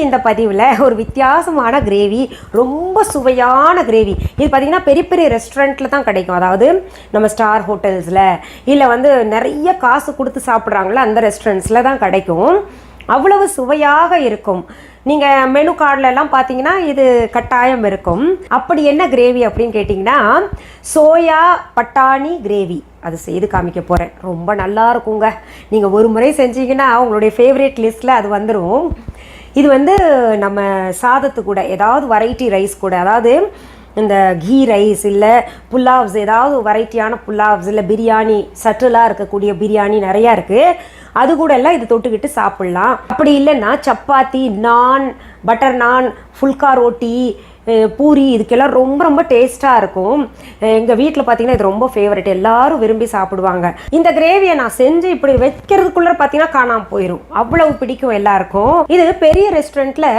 இந்த பதிவில் ஒரு வித்தியாசமான கிரேவி, ரொம்ப சுவையான கிரேவி. இது பார்த்திங்கன்னா பெரிய பெரிய ரெஸ்டாரண்ட்டில் தான் கிடைக்கும். அதாவது நம்ம ஸ்டார் ஹோட்டல்ஸில் இல்லை வந்து நிறைய காசு கொடுத்து சாப்பிட்றாங்களே அந்த ரெஸ்டாரண்ட்ஸில் தான் கிடைக்கும். அவ்வளவு சுவையாக இருக்கும். நீங்கள் மெனு கார்டிலெல்லாம் பார்த்தீங்கன்னா இது கட்டாயம் இருக்கும். அப்படி என்ன கிரேவி அப்படின்னு கேட்டிங்கன்னா சோயா பட்டாணி கிரேவி. அது செய்து காமிக்க போகிறேன். ரொம்ப நல்லா இருக்குங்க. நீங்கள் ஒரு முறை செஞ்சீங்கன்னா உங்களுடைய ஃபேவரேட் லிஸ்ட்டில் அது வந்துடும். இது வந்து நம்ம சாதத்து கூட ஏதாவது வெரைட்டி ரைஸ் கூட, அதாவது இந்த கீ ரைஸ் இல்லை புல்லாவ்ஸ், ஏதாவது வெரைட்டியான புல்லாவ்ஸ் இல்லை பிரியாணி, சட்டிலாக இருக்கக்கூடிய பிரியாணி நிறையா இருக்குது, அது கூட எல்லாம் இது தொட்டுக்கிட்டு சாப்பிட்லாம். அப்படி இல்லைன்னா சப்பாத்தி, நான், பட்டர் நான், ஃபுல்கா ரோட்டி, பூரி, இதுக்கெல்லாம் ரொம்ப ரொம்ப டேஸ்ட்டாக இருக்கும். எங்கள் வீட்டில் பார்த்தீங்கன்னா இது ரொம்ப ஃபேவரட், எல்லாரும் விரும்பி சாப்பிடுவாங்க. இந்த கிரேவியை நான் செஞ்சு இப்படி வைக்கிறதுக்குள்ளே பார்த்தீங்கன்னா காணாமல் போயிடும், அவ்வளவு பிடிக்கும் எல்லாருக்கும். இது பெரிய ரெஸ்டாரண்ட்டில்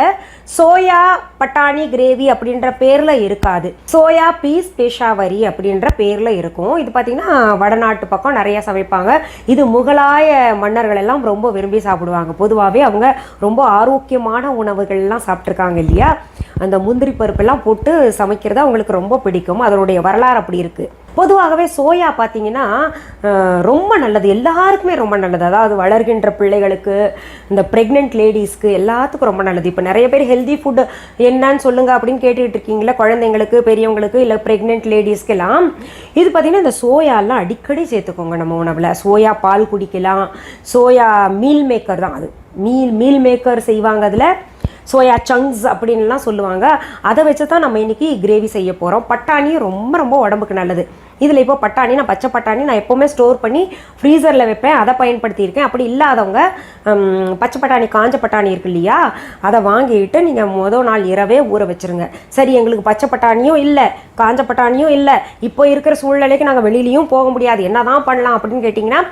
சோயா பட்டாணி கிரேவி அப்படின்ற பேரில் இருக்காது, சோயா பீஸ் பேஷாவரி அப்படின்ற பேரில் இருக்கும். இது பார்த்தீங்கன்னா வடநாட்டு பக்கம் நிறைய சமைப்பாங்க. இது முகலாய மன்னர்கள் எல்லாம் ரொம்ப விரும்பி சாப்பிடுவாங்க. பொதுவாகவே அவங்க ரொம்ப ஆரோக்கியமான உணவுகள்லாம் சாப்பிட்ருக்காங்க இல்லையா, அந்த முந்திரி பருப்பெல்லாம் போட்டு சமைக்கிறது அவங்களுக்கு ரொம்ப பிடிக்கும். அதனுடைய வரலாறு அப்படி இருக்குது. பொதுவாகவே சோயா பார்த்தீங்கன்னா ரொம்ப நல்லது, எல்லாருக்குமே ரொம்ப நல்லது. அதாவது வளர்கின்ற பிள்ளைகளுக்கு, இந்த ப்ரெக்னென்ட் லேடிஸ்க்கு எல்லாத்துக்கும் ரொம்ப நல்லது. இப்போ நிறைய பேர் ஹெல்தி ஃபுட் என்னன்னு சொல்லுங்கள் அப்படின்னு கேட்டுக்கிட்டு இருக்கீங்களா, குழந்தைங்களுக்கு, பெரியவங்களுக்கு, இல்லை ப்ரெக்னென்ட் லேடிஸ்க்கெல்லாம். இது பார்த்திங்கன்னா இந்த சோயாலாம் அடிக்கடி சேர்த்துக்கோங்க நம்ம உணவில். சோயா பால் குடிக்கலாம். சோயா மீல் மேக்கர் தான் அது, மீல் மேக்கர் செய்வாங்க. அதில் சோயா சங்க்ஸ் அப்படின்லாம் சொல்லுவாங்க. அதை வச்சு தான் நம்ம இன்றைக்கி கிரேவி செய்ய போகிறோம். பட்டாணி ரொம்ப ரொம்ப உடம்புக்கு நல்லது. இதில் இப்போ பட்டாணி, நான் பச்சை பட்டாணி நான் எப்போவுமே ஸ்டோர் பண்ணி ஃப்ரீசரில் வைப்பேன், அதை பயன்படுத்தியிருக்கேன். அப்படி இல்லாதவங்க பச்சை பட்டாணி, காஞ்ச பட்டாணி இருக்கு இல்லையா, அதை வாங்கிட்டு நீங்கள் முதல் நாள் இரவே ஊற வச்சுருங்க. சரி, எங்களுக்கு பச்சை பட்டாணியும் இல்லை, காஞ்ச பட்டாணியும் இல்லை, இப்போ இருக்கிற சூழ்நிலைக்கு நாங்கள் வெளியிலையும் போக முடியாது, என்ன தான் பண்ணலாம் அப்படின்னு கேட்டிங்கன்னா,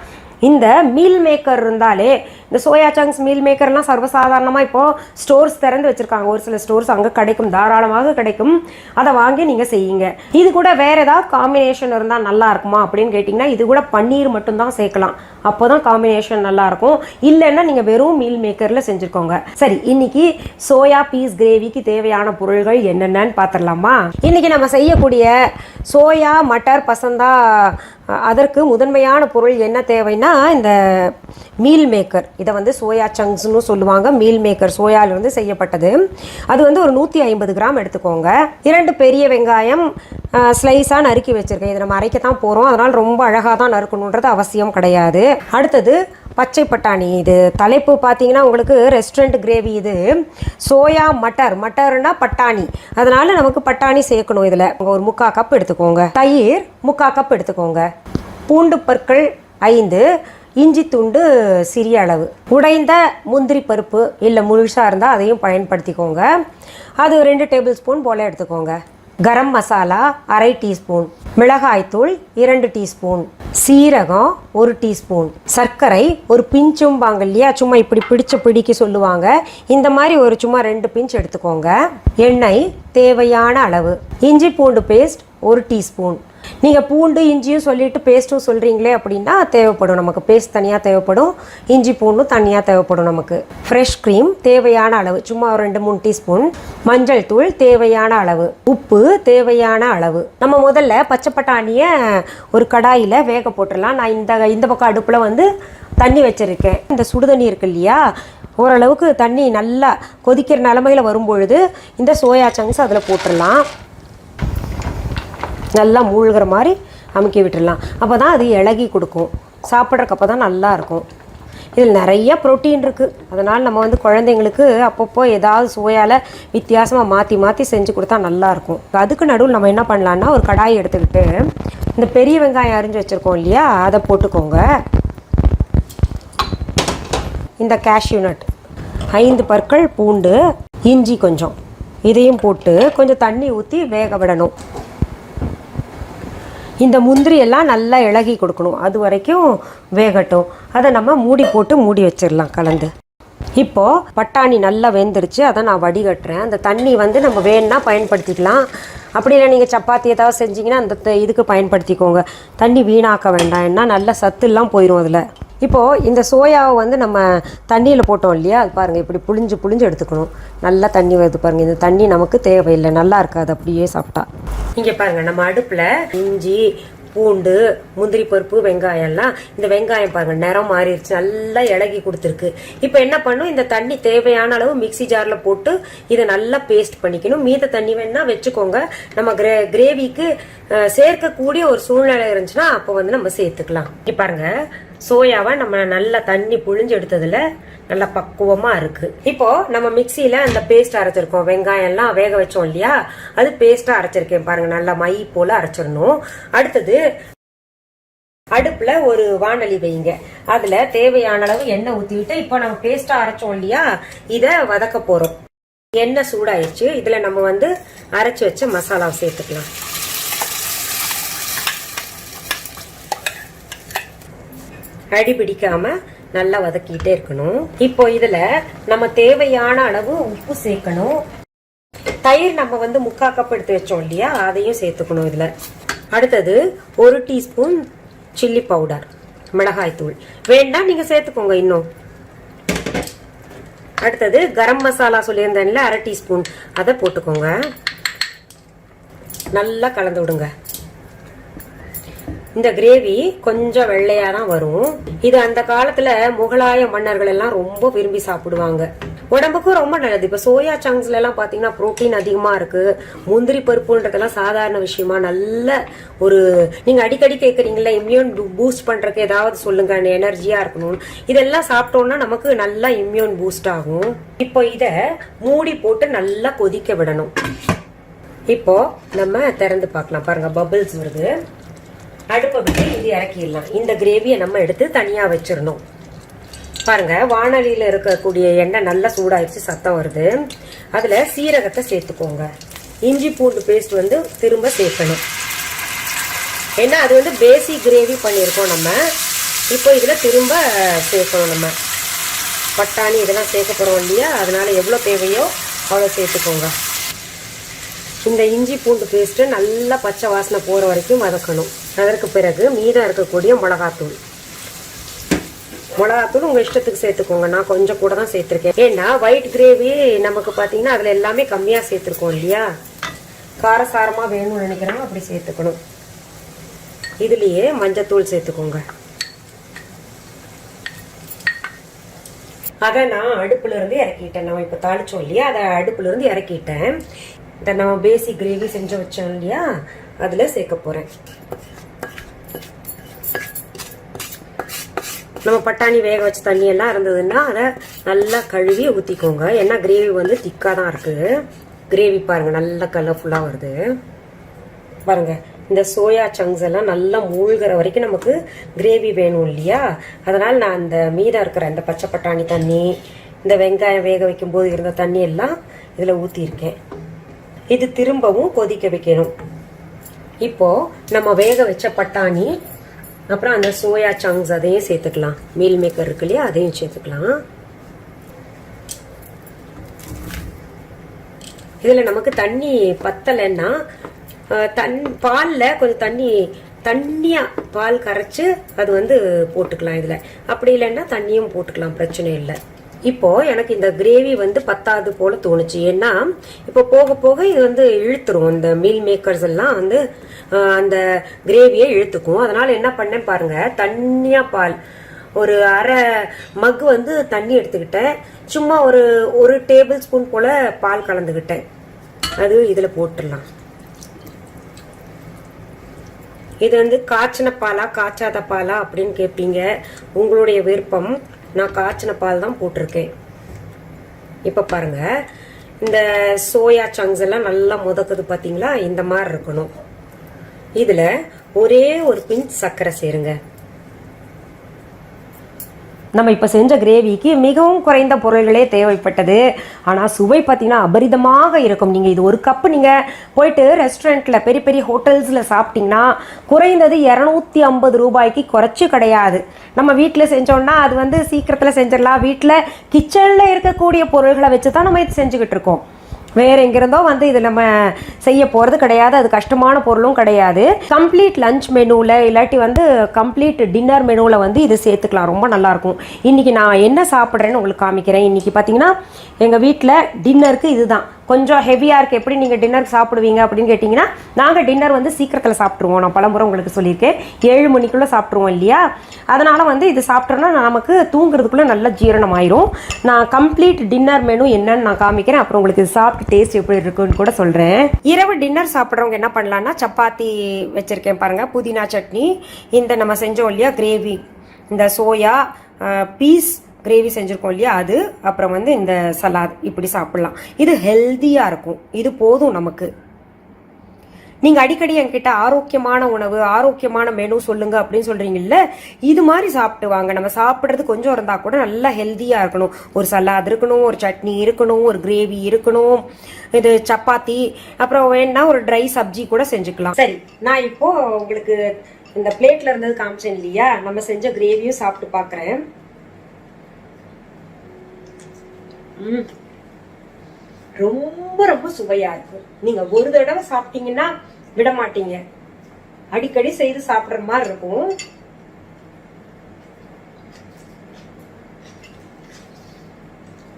இந்த மீல் மேக்கர் இருந்தாலே, இந்த சோயா சங்க்ஸ் மீல் மேக்கர்லாம் சர்வசாதாரணமாக இப்போது ஸ்டோர்ஸ் திறந்து வச்சுருக்காங்க. ஒரு சில ஸ்டோர்ஸ் அங்கே கிடைக்கும், தாராளமாக கிடைக்கும். அதை வாங்கி நீங்கள் செய்யுங்க. இது கூட வேறு ஏதாவது காம்பினேஷன் இருந்தால் நல்லா இருக்குமா அப்படின்னு கேட்டிங்கன்னா, இது கூட பன்னீர் மட்டும்தான் சேர்க்கலாம், அப்போ தான் காம்பினேஷன் நல்லாயிருக்கும். இல்லைன்னா நீங்கள் வெறும் மீல் மேக்கரில் செஞ்சுருக்கோங்க. சரி, இன்றைக்கி சோயா பீஸ் கிரேவிக்கு தேவையான பொருள்கள் என்னென்னு பார்த்துடலாமா? இன்றைக்கி நம்ம செய்யக்கூடிய சோயா மட்டர் பசந்தா, அதற்கு முதன்மையான பொருள் என்ன தேவைன்னா இந்த மீல் மேக்கர். இதை வந்து சோயா சங்க்ஸ்னு சொல்லுவாங்க. மீல் மேக்கர் சோயாவிலிருந்து செய்யப்பட்டது. அது வந்து ஒரு 150 கிராம் எடுத்துக்கோங்க. 2 பெரிய வெங்காயம் ஸ்லைஸாக நறுக்கி வச்சுருக்கேன். இதை நம்ம அரைக்கத்தான் போகிறோம், அதனால் ரொம்ப அழகாக தான் நறுக்கணுன்றது அவசியம் கிடையாது. அடுத்தது பச்சை பட்டாணி. இது தலைப்பு பார்த்தீங்கன்னா உங்களுக்கு ரெஸ்டாரண்ட் கிரேவி. இது சோயா மட்டர்னா பட்டாணி, அதனால் நமக்கு பட்டாணி சேர்க்கணும். இதில் ஒரு 3/4 கப் எடுத்துக்கோங்க. தயிர் 3/4 கப் எடுத்துக்கோங்க. பூண்டு பற்கள் 5, இஞ்சி துண்டு சிறிய அளவு, உடைந்த முந்திரி பருப்பு இல்லை முழுசாக இருந்தால் அதையும் பயன்படுத்திக்கோங்க. அது 2 டேபிள் ஸ்பூன் போல் எடுத்துக்கோங்க. கரம் மசாலா 1/2 டீஸ்பூன், மிளகாய்த்தூள் 2 டீஸ்பூன், சீரகம் 1 டீஸ்பூன், சர்க்கரை ஒரு பிஞ்சும்பாங்க இல்லையா, சும்மா இப்படி பிடிக்க சொல்லுவாங்க, இந்த மாதிரி ஒரு சும்மா 2 பிஞ்ச் எடுத்துக்கோங்க. எண்ணெய் தேவையான அளவு, இஞ்சி பூண்டு பேஸ்ட் 1 டீஸ்பூன். நீங்கள் பூண்டு இஞ்சியும் சொல்லிவிட்டு பேஸ்ட்டும் சொல்கிறீங்களே அப்படின்னா தேவைப்படும், நமக்கு பேஸ்ட் தனியாக தேவைப்படும், இஞ்சி பூண்டும் தனியாக தேவைப்படும் நமக்கு. ஃப்ரெஷ் க்ரீம் தேவையான அளவு, சும்மா ஒரு 2-3 டீஸ்பூன். மஞ்சள் தூள் தேவையான அளவு, உப்பு தேவையான அளவு. நம்ம முதல்ல பச்சை பட்டாணியை ஒரு கடாயில் வேக போட்டுடலாம். நான் இந்த பக்கம் அடுப்பில் வந்து தண்ணி வச்சுருக்கேன். இந்த சுடுதண்ணி இருக்கு இல்லையா, ஓரளவுக்கு தண்ணி நல்லா கொதிக்கிற நிலமையில் வரும்பொழுது இந்த சோயா சங்க்ஸ் அதில் போட்டுடலாம். நல்லா மூழ்கிற மாதிரி அமுக்கி விட்டுடலாம். அப்போ தான் அது இலகி கொடுக்கும், சாப்பிட்றக்கு அப்போ தான் நல்லாயிருக்கும். இதில் நிறைய ப்ரோட்டீன் இருக்குது, அதனால் நம்ம வந்து குழந்தைங்களுக்கு அப்பப்போ ஏதாவது சோயாவில் வித்தியாசமாக மாற்றி செஞ்சு கொடுத்தா நல்லாயிருக்கும். அதுக்கு நடுவில் நம்ம என்ன பண்ணலான்னா, ஒரு கடாயை எடுத்துக்கிட்டு இந்த பெரிய வெங்காயம் அரிஞ்சு வச்சுருக்கோம் இல்லையா, அதை போட்டுக்கோங்க. இந்த கேஷ்யூ நட் 5 பற்கள் பூண்டு, இஞ்சி கொஞ்சம், இதையும் போட்டு கொஞ்சம் தண்ணி ஊற்றி வேக விடணும். இந்த முந்திரி எல்லாம் நல்லா இலகி கொடுக்கணும், அது வரைக்கும் வேகட்டும். அதை நம்ம மூடி வச்சிடலாம் கலந்து. இப்போது பட்டாணி நல்லா வெந்துருச்சு, அதை நான் வடிகட்டுறேன். அந்த தண்ணி வந்து நம்ம வேணுன்னா பயன்படுத்திக்கலாம், அப்படி இல்லை நீங்கள் சப்பாத்தி ஏதாவது செஞ்சிங்கன்னா அந்த இதுக்கு பயன்படுத்திக்கோங்க. தண்ணி வீணாக்க வேண்டாம், ஏன்னா நல்ல சத்துலாம் போயிடும் அதில். இப்போது இந்த சோயாவை வந்து நம்ம தண்ணியில் போட்டோம் இல்லையா, அது பாருங்கள் இப்படி புழிஞ்சு எடுத்துக்கணும். நல்லா தண்ணி வருது பாருங்கள். இந்த தண்ணி நமக்கு தேவையில்லை, நல்லா இருக்காது அப்படியே சாப்பிட்டா. இங்கே பாருங்கள், நம்ம அடுப்பில் இஞ்சி பூண்டு முந்திரி பருப்பு வெங்காயம் எல்லாம், இந்த வெங்காயம் பாருங்க நிறம் மாறிடுச்சு, நல்லா இலகி கொடுத்துருக்கு. இப்போ என்ன பண்ணும், இந்த தண்ணி தேவையான அளவு மிக்சி ஜார்ல போட்டு இதை நல்லா பேஸ்ட் பண்ணிக்கணும். மீத தண்ணி வேணா வச்சுக்கோங்க. நம்ம கிரேவிக்கு சேர்க்கக்கூடிய ஒரு சூழ்நிலை இருந்துச்சுன்னா அப்போ வந்து நம்ம சேர்த்துக்கலாம். இப்போ பாருங்க, சோயாவை நம்ம நல்லா தண்ணி புழிஞ்சு எடுத்ததுல நல்லா பக்குவமா இருக்கு. இப்போ நம்ம மிக்சியில அந்த பேஸ்ட் அரைச்சிருக்கோம், வெங்காயம் எல்லாம் வேக வச்சோம் இல்லையா, அது பேஸ்டா அரைச்சிருக்கேன் பாருங்க. நல்லா மை போல அரைச்சிடணும். அடுத்தது அடுப்புல ஒரு வாணலி வைங்க, அதுல தேவையான அளவு எண்ணெய் ஊத்திவிட்டு இப்போ நம்ம பேஸ்டா அரைச்சோம் இல்லையா, இத வதக்க போறோம். எண்ணெய் சூடாயிடுச்சு, இதுல நம்ம வந்து அரைச்சு வச்ச மசாலாவை சேர்த்துக்கலாம். அடி பிடிக்காம நல்லா வதக்கிட்டே இருக்கணும். இப்போ இதுல நம்ம தேவையான அளவு உப்பு சேர்க்கணும். தயிர் நம்ம வந்து 3/4 கப் எடுத்து வச்சோம் இல்லையா, அதையும் சேர்த்துக்கணும் இதுல. அடுத்தது 1 டீஸ்பூன் சில்லி பவுடர், மிளகாய் தூள் வேண்டாம் நீங்க சேர்த்துக்கோங்க இன்னும். அடுத்தது கரம் மசாலா சொல்லியிருந்தேன்ல 1/2 டீஸ்பூன், அதை போட்டுக்கோங்க. நல்லா கலந்து விடுங்க. இந்த கிரேவி கொஞ்சம் வெள்ளையா தான் வரும். இது அந்த காலத்துல முகலாய மன்னர்கள் எல்லாம் ரொம்ப விரும்பி சாப்பிடுவாங்க. உடம்புக்கும் ரொம்ப நல்லது. இப்ப சோயா சங்க்ஸ்ல எல்லாம் பாத்தீங்கன்னா புரோட்டீன் அதிகமா இருக்கு. முந்திரி பருப்புன்றதெல்லாம் சாதாரண விஷயமா நல்ல ஒரு, நீங்க அடிக்கடி கேக்குறீங்களா இம்யூன் பூஸ்ட் பண்றதுக்கு ஏதாவது சொல்லுங்க, எனர்ஜியா இருக்கணும். இதெல்லாம் சாப்பிட்டோம்னா நமக்கு நல்லா இம்யூன் பூஸ்ட் ஆகும். இப்போ இத மூடி போட்டு நல்லா கொதிக்க விடணும். இப்போ நம்ம திறந்து பார்க்கலாம். பாருங்க பபிள்ஸ் வருது. அடுப்பை விட்டு இது இறக்கிடலாம். இந்த கிரேவியை நம்ம எடுத்து தனியா வச்சிடணும். பாருங்க, வாணலியில இருக்கக்கூடிய எண்ணெய் நல்லா சூடாயிருச்சு, சத்தம் வருது. அதுல சீரகத்தை சேர்த்துக்கோங்க. இஞ்சி பூண்டு பேஸ்ட் வந்து திரும்ப சேர்க்கணும். ஏன்னா அது வந்து பேசிக் கிரேவி பண்ணியிருக்கோம் நம்ம. இப்போ இதுல திரும்ப சேர்க்கணும். நம்ம பட்டாணி இதெல்லாம் சேர்க்க போறோம் இல்லையா, அதனால எவ்வளவு தேவையோ அவ்வளோ சேர்த்துக்கோங்க. இந்த இஞ்சி பூண்டு பேஸ்ட்டு நல்லா பச்சை வாசனை போகிற வரைக்கும் வதக்கணும். அதற்கு பிறகு மீதம் இருக்கக்கூடிய மிளகாத்தூள் உங்கள் இஷ்டத்துக்கு சேர்த்துக்கோங்க. நான் கொஞ்சம் கூட தான் சேர்த்துருக்கேன். ஏன்னா ஒயிட் கிரேவி நமக்கு பார்த்தீங்கன்னா அதில் எல்லாமே கம்மியாக சேர்த்துருக்கோம் இல்லையா, காரசாரமாக வேணும்னு நினைக்கிறோம், அப்படி சேர்த்துக்கணும். இதுலேயே மஞ்சத்தூள் சேர்த்துக்கோங்க. அதை நான் அடுப்புல இருந்து இறக்கிட்டேன். நம்ம இப்போ தாளிச்சோம் இல்லையா, அதை அடுப்புல இருந்து இறக்கிட்டேன். இதை நம்ம பேசிக் கிரேவி செஞ்சு வச்சோம் இல்லையா, அதுல சேர்க்க போறேன். நம்ம பட்டாணி வேக வச்ச தண்ணி எல்லாம் இருந்ததுன்னா அதை நல்லா கழுவி ஊத்திக்கோங்க. ஏன்னா கிரேவி வந்து திக்கா தான் இருக்கு. கிரேவி பாருங்க நல்லா கலர்ஃபுல்லா வருது. பாருங்க, இந்த சோயா சங்க்ஸ் எல்லாம் நல்லா மூழ்கிற வரைக்கும் நமக்கு கிரேவி வேணும் இல்லையா, அதனால நான் அந்த மீதம் இருக்கிற இந்த பச்சை பட்டாணி தண்ணி, இந்த வெங்காயம் வேக வைக்கும் போது இருந்த தண்ணி எல்லாம் இதுல ஊத்திருக்கேன். இது திரும்பவும் கொதிக்க வைக்கணும். இப்போ நம்ம வேக வச்ச பட்டாணி அப்புறம் அந்த சோயா சங்க்ஸ் அதையும் சேர்த்துக்கலாம். மீல் மேக்கர் இருக்கு இல்லையா, அதையும் சேர்த்துக்கலாம். இதுல நமக்கு தண்ணி பத்தலைன்னா பால்ல கொஞ்சம் தண்ணியா பால் கரைச்சு அது வந்து போட்டுக்கலாம் இதுல. அப்படி இல்லைன்னா தண்ணியும் போட்டுக்கலாம், பிரச்சனை இல்லை. இப்போ எனக்கு இந்த கிரேவி வந்து பத்தாது போல தோணுச்சு. ஏன்னா இப்போ போக போக இது வந்து இழுத்துரும். இந்த மீல் மேக்கர்ஸ் எல்லாம் வந்து அந்த கிரேவியை இழுத்துக்கும். அதனால என்ன பண்ணேன் பாருங்க, தண்ணியா பால் ஒரு 1/2 மக் வந்து தண்ணி எடுத்துக்கிட்டேன். சும்மா ஒரு டேபிள் ஸ்பூன் போல பால் கலந்துக்கிட்டேன். அது இதுல போட்டுடலாம். இது வந்து காய்ச்சின பாலா காய்ச்சாத பாலா அப்படின்னு கேட்பீங்க, உங்களுடைய விருப்பம். நான் காய்ச்சின பால் தான் போட்டிருக்கேன். இப்ப பாருங்க, இந்த சோயா சங்க்ஸ் எல்லாம் நல்லா முதக்குது பாத்தீங்களா, இந்த மாதிரி இருக்கணும். இதுல ஒரே ஒரு பிஞ்ச் சர்க்கரை சேருங்க. நம்ம இப்போ செஞ்ச கிரேவிக்கு மிகவும் குறைந்த பொருள்களே தேவைப்பட்டது. ஆனால் சுவை பார்த்தீங்கன்னா அபரிதமாக இருக்கும். நீங்கள் இது 1 கப்பு நீங்கள் போயிட்டு ரெஸ்டாரண்ட்டில் பெரிய பெரிய ஹோட்டல்ஸில் சாப்பிட்டீங்கன்னா குறைந்தது 250 ரூபாய்க்கு குறைச்சி கிடையாது. நம்ம வீட்டில் செஞ்சோம்னா அது வந்து சீக்கிரத்தில் செஞ்சிடலாம். வீட்டில் கிச்சனில் இருக்கக்கூடிய பொருள்களை வச்சு தான் நம்ம இது செஞ்சுக்கிட்டு இருக்கோம். வேற எங்கிருந்தோ வந்து இது நம்ம செய்ய போகிறது கிடையாது, அது கஷ்டமான பொருளும் கிடையாது. கம்ப்ளீட் லஞ்ச் மெனுவில் இல்லாட்டி வந்து கம்ப்ளீட் டின்னர் மெனுவில் வந்து இது சேர்த்துக்கலாம், ரொம்ப நல்லாயிருக்கும். இன்றைக்கி நான் என்ன சாப்பிட்றேன்னு உங்களுக்கு காமிக்கிறேன். இன்றைக்கி பார்த்தீங்கன்னா எங்கள் வீட்டில் டின்னருக்கு இதுதான் கொஞ்சம் ஹெவியாக இருக்குது. எப்படி நீங்கள் டின்னருக்கு சாப்பிடுவீங்க அப்படின்னு கேட்டிங்கன்னா, நாங்கள் டின்னர் வந்து சீக்கிரத்தில் சாப்பிட்ருவோம். நான் பலமுறை உங்களுக்கு சொல்லியிருக்கேன், 7 மணிக்குள்ளே சாப்பிட்ருவோம் இல்லையா. அதனால் வந்து இது சாப்பிட்டோன்னா நமக்கு தூங்குறதுக்குள்ளே நல்ல ஜீரணம் ஆயிரும். நான் கம்ப்ளீட் டின்னர் மெனு என்னன்னு நான் காமிக்கிறேன், அப்புறம் உங்களுக்கு இது சாப்பிட்டு டேஸ்ட் எப்படி இருக்குன்னு கூட சொல்கிறேன். இரவு டின்னர் சாப்பிட்றவங்க என்ன பண்ணலான்னா, சப்பாத்தி வச்சுருக்கேன் பாருங்கள், புதினா சட்னி, இந்த நம்ம செஞ்சோம் இல்லையா கிரேவி, இந்த சோயா பீஸ் கிரேவி செஞ்சுருக்கோம் இல்லையா அது, அப்புறம் வந்து இந்த சலாத், இப்படி சாப்பிட்லாம். இது ஹெல்த்தியாக இருக்கும், இது போதும் நமக்கு. நீங்கள் அடிக்கடி என்கிட்ட ஆரோக்கியமான உணவு ஆரோக்கியமான மெனு சொல்லுங்க அப்படின்னு சொல்கிறீங்கல்ல, இது மாதிரி சாப்பிட்டு வாங்க. நம்ம சாப்பிட்றது கொஞ்சம் இருந்தால் கூட நல்லா ஹெல்த்தியாக இருக்கணும். ஒரு சலாத் இருக்கணும், ஒரு சட்னி இருக்கணும், ஒரு கிரேவி இருக்கணும், இது சப்பாத்தி, அப்புறம் வேணா ஒரு ட்ரை சப்ஜி கூட செஞ்சுக்கலாம். சரி, நான் இப்போ உங்களுக்கு இந்த பிளேட்ல இருந்தது காமிச்சேன் இல்லையா, நம்ம செஞ்ச கிரேவியும் சாப்பிட்டு பார்க்குறேன். ரொம்ப ரொம்ப சுவையா இருக்கும். நீங்க ஒரு தடவை சாப்பிட்டீங்கன்னா விட மாட்டீங்க, அடிக்கடி செய்து சாப்பிடுற மாதிரி இருக்கும்.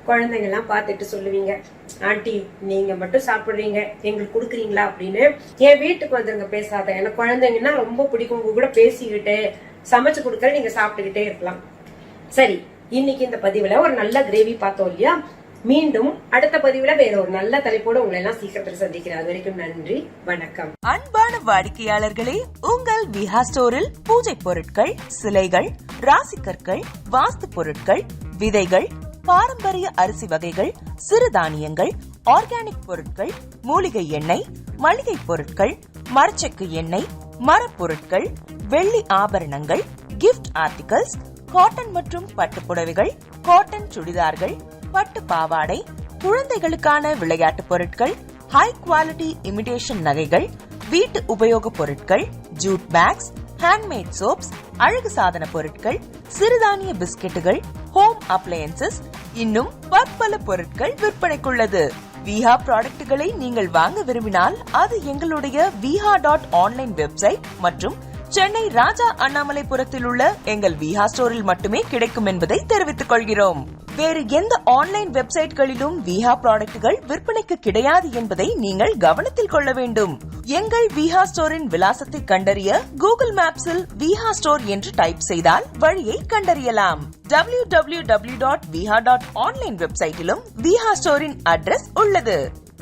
குழந்தைங்க எல்லாம் பார்த்துட்டு சொல்லுவீங்க, ஆண்டி நீங்க மட்டும் சாப்பிடுறீங்க எங்களுக்கு கொடுக்குறீங்களா அப்படின்னு. என் வீட்டுக்கு வந்துருங்க, பேசாத. எனக்கு குழந்தைங்கன்னா ரொம்ப பிடிக்கும், உங்க கூட பேசிக்கிட்டு சமைச்சு கொடுக்கற, நீங்க சாப்பிட்டுக்கிட்டே இருக்கலாம். சரி, இன்னைக்கு இந்த பதிவுல ஒரு நல்ல கிரேவி பார்த்தோம் இல்லையா. மீண்டும் அடுத்த பதிவுல வேற ஒரு நல்ல தலைப்போட உங்களை எல்லாம் சீக்கிரத்தில் சந்திக்கிறேன். அது வரைக்கும் நன்றி, வணக்கம். அன்பான வாடிக்கையாளர்களே, உங்கள் விஹா ஸ்டோரில் பூஜை பொருட்கள், சிலைகள், ராசிக்கற்கள், வாஸ்து பொருட்கள், விதைகள், பாரம்பரிய அரிசி வகைகள், சிறுதானியங்கள், ஆர்கானிக் பொருட்கள், மூலிகை எண்ணெய், மளிகை பொருட்கள், மரச்செக்கு எண்ணெய், மரப்பொருட்கள், வெள்ளி ஆபரணங்கள், கிஃப்ட் ஆர்டிகல்ஸ், காட்டன் மற்றும் பட்டு புடவைகள், காட்டன் சுடிதார்கள், பட்டு பாவாடை, குழந்தைகளுக்கான விளையாட்டு பொருட்கள், ஹை குவாலிட்டி இமிடேஷன் நகைகள், வீட்டு உபயோக பொருட்கள், ஜூட் பேக்ஸ், ஹேண்ட்மேட் சோப்ஸ், அழகு சாதன பொருட்கள், சிறுதானிய பிஸ்கெட்டுகள், ஹோம் அப்ளையன்சஸ், இன்னும் பற்பல பொருட்கள் விற்பனைக்குள்ளது. விஹா ப்ராடக்ட்களை நீங்கள் வாங்க விரும்பினால் அது எங்களுடைய viha.online வெப்சைட் மற்றும் சென்னை ராஜா அண்ணாமலைபுரத்தில் உள்ள எங்கள் விஹா ஸ்டோரில் மட்டுமே கிடைக்கும் என்பதை தெரிவித்துக் கொள்கிறோம். வேறு எந்த ஆன்லைன் வெப்சைட்களிலும் விஹா ப்ராடக்ட்கள் விற்பனைக்கு கிடையாது என்பதை நீங்கள் கவனத்தில் கொள்ள வேண்டும். எங்கள் விஹா ஸ்டோரின் விலாசத்தை கண்டறிய கூகுள் மேப்ஸில் விஹா ஸ்டோர் என்று டைப் செய்தால் வழியை கண்டறியலாம். www.viha.online வெப்சைட்டிலும் விஹா ஸ்டோரின் அட்ரஸ் உள்ளது.